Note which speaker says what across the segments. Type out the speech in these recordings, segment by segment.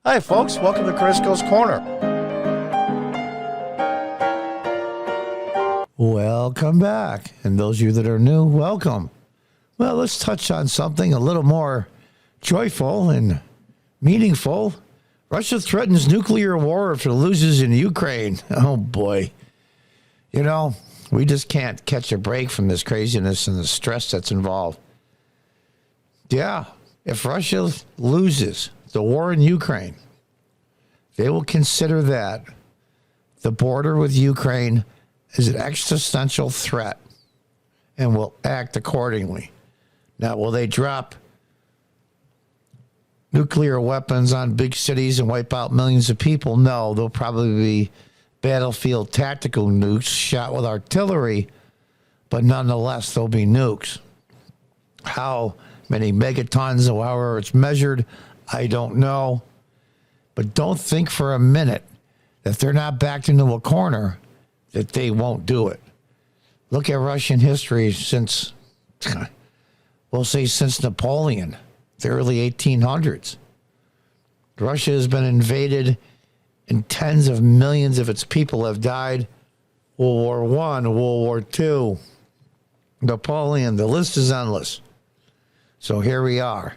Speaker 1: Hi, folks. Welcome to Crisco's Corner.
Speaker 2: Welcome back. And those of you that are new, welcome. Well, let's touch on something a little more joyful and meaningful. Russia threatens nuclear war if it loses in Ukraine. Oh, boy. You know, we just can't catch a break from this craziness and the stress that's involved. Yeah, if Russia loses the war in Ukraine, they will consider that the border with Ukraine is an existential threat and will act accordingly. Now, will they drop nuclear weapons on big cities and wipe out millions of people? No, they'll probably be battlefield tactical nukes shot with artillery, but nonetheless, they'll be nukes. How many megatons or however it's measured, I don't know. But don't think for a minute that if they're not backed into a corner, that they won't do it. Look at Russian history since, we'll say since Napoleon, the early 1800s. Russia has been invaded and tens of millions of its people have died. World War I, World War II, Napoleon, the list is endless. So here we are.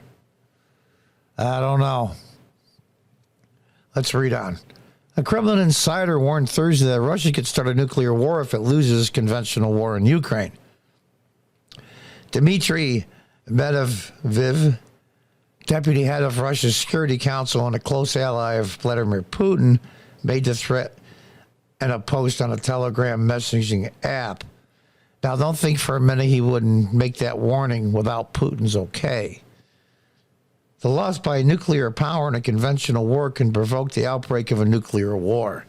Speaker 2: I don't know. Let's read on. A Kremlin insider warned Thursday that Russia could start a nuclear war if it loses conventional war in Ukraine. Dmitry Medvedev, deputy head of Russia's Security Council and a close ally of Vladimir Putin, made the threat in a post on a Telegram messaging app. Now, don't think for a minute he wouldn't make that warning without Putin's okay. The loss by nuclear power in a conventional war can provoke the outbreak of a nuclear war.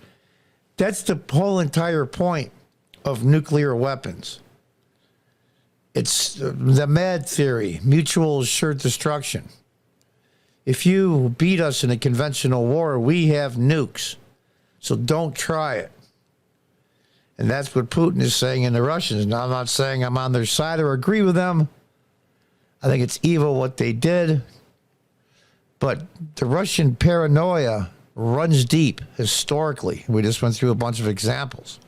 Speaker 2: That's the whole entire point of nuclear weapons. It's the MAD theory, mutual assured destruction. If you beat us in a conventional war, we have nukes. So don't try it. And that's what Putin is saying in the Russians. Now, I'm not saying I'm on their side or agree with them. I think it's evil what they did. But the Russian paranoia runs deep historically. We just went through a bunch of examples.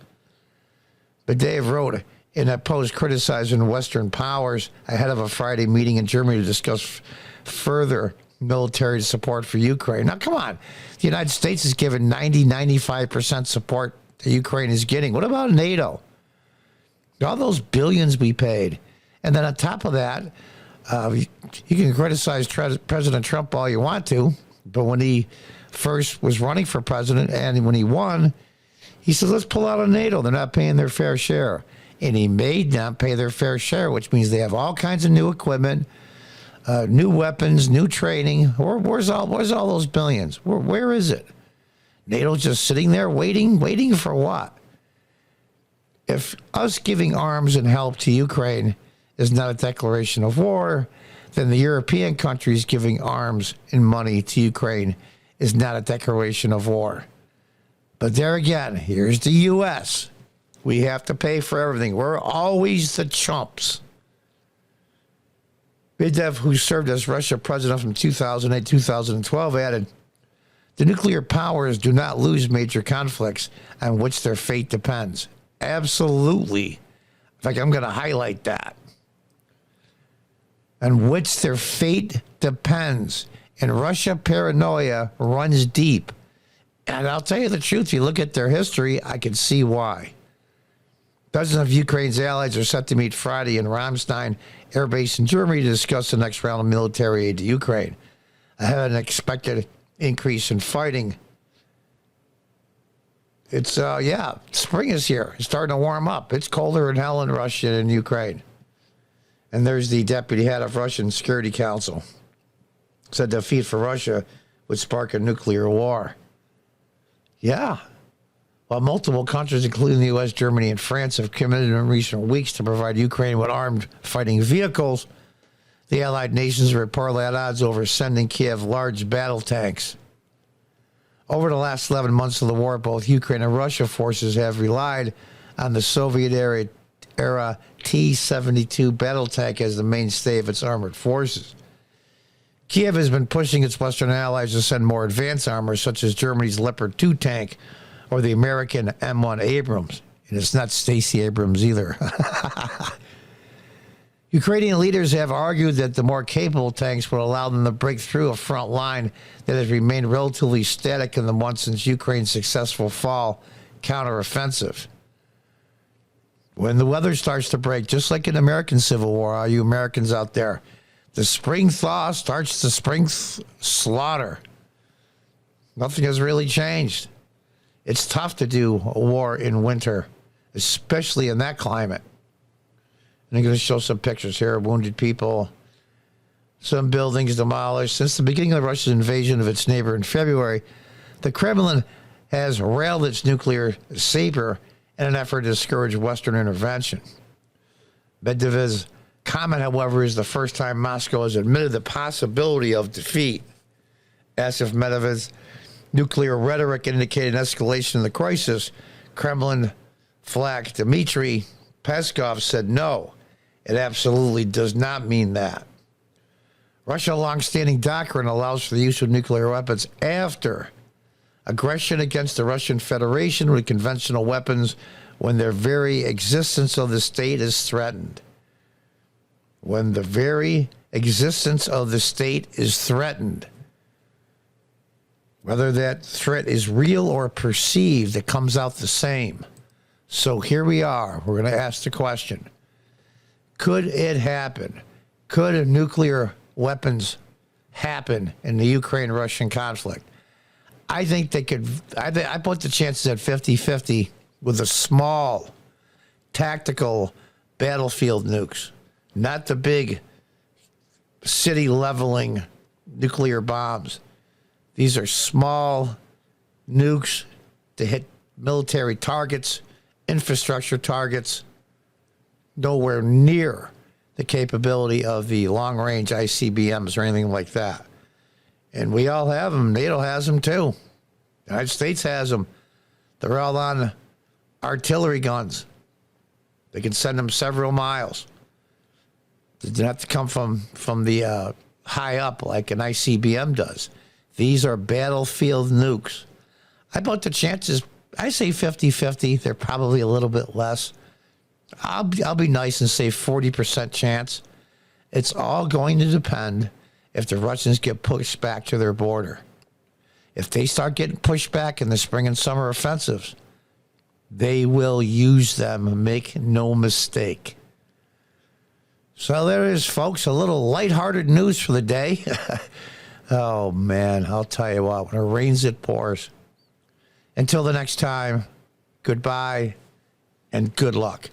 Speaker 2: But Dave wrote in a post criticizing Western powers ahead of a Friday meeting in Germany to discuss further military support for Ukraine. Now, come on. The United States has given 95% support that Ukraine is getting. What about NATO? All those billions we paid. And then on top of that, you can criticize President Trump all you want to, but when he first was running for president and when he won, he said, let's pull out of NATO. They're not paying their fair share. And he made them pay their fair share, which means they have all kinds of new equipment, new weapons, new training. Where's all those billions? Where is it? NATO's just sitting there waiting for what? If us giving arms and help to Ukraine is not a declaration of war, then the European countries giving arms and money to Ukraine is not a declaration of war. But there again, here's the U.S. We have to pay for everything. We're always the chumps. Medvedev, who served as Russia president from 2008 to 2012, added, the nuclear powers do not lose major conflicts on which their fate depends. Absolutely. In fact, I'm going to highlight that. On which their fate depends. And Russia paranoia runs deep. And I'll tell you the truth, you look at their history, I can see why. Dozens of Ukraine's allies are set to meet Friday in Ramstein Air Base in Germany to discuss the next round of military aid to Ukraine. Ahead of an expected increase in fighting. It's, spring is here. It's starting to warm up. It's colder than hell in Russia and Ukraine. And there's the deputy head of Russian Security Council. Said defeat for Russia would spark a nuclear war. Yeah. While multiple countries, including the U.S., Germany, and France, have committed in recent weeks to provide Ukraine with armed fighting vehicles, the allied nations are reportedly at odds over sending Kiev large battle tanks. Over the last 11 months of the war, both Ukraine and Russia forces have relied on the Soviet-era T-72 battle tank as the mainstay of its armored forces. Kiev has been pushing its Western allies to send more advanced armor, such as Germany's Leopard 2 tank or the American M1 Abrams. And it's not Stacey Abrams either. Ukrainian leaders have argued that the more capable tanks will allow them to break through a front line that has remained relatively static in the months since Ukraine's successful fall counteroffensive. When the weather starts to break, just like in the American Civil War, all you Americans out there, the spring thaw starts the spring slaughter. Nothing has really changed. It's tough to do a war in winter, especially in that climate. And I'm going to show some pictures here of wounded people, some buildings demolished. Since the beginning of Russia's invasion of its neighbor in February, the Kremlin has railed its nuclear saber in an effort to discourage Western intervention. Medvedev's comment, however, is the first time Moscow has admitted the possibility of defeat. As if Medvedev's nuclear rhetoric indicated an escalation of the crisis, Kremlin flack Dmitry Peskov said no. It absolutely does not mean that. Russia's longstanding doctrine allows for the use of nuclear weapons after aggression against the Russian Federation with conventional weapons when the very existence of the state is threatened. When the very existence of the state is threatened. Whether that threat is real or perceived, it comes out the same. So here we are. We're going to ask the question. Could it happen? Could nuclear weapons happen in the Ukraine-Russian conflict? I think they could. I put the chances at 50-50 with a small tactical battlefield nukes, not the big city-leveling nuclear bombs. These are small nukes to hit military targets, infrastructure targets, nowhere near the capability of the long-range ICBMs or anything like that. And we all have them. NATO has them too. The United States has them. They're all on artillery guns. They can send them several miles. They don't have to come from the high up like an ICBM does. These are battlefield nukes. I put the chances, I say 50-50. They're probably a little bit less. I'll be nice and say 40% chance. It's all going to depend if the Russians get pushed back to their border. If they start getting pushed back in the spring and summer offensives, they will use them, make no mistake. So there is, folks, a little lighthearted news for the day. Oh, man, I'll tell you what, when it rains, it pours. Until the next time, goodbye and good luck.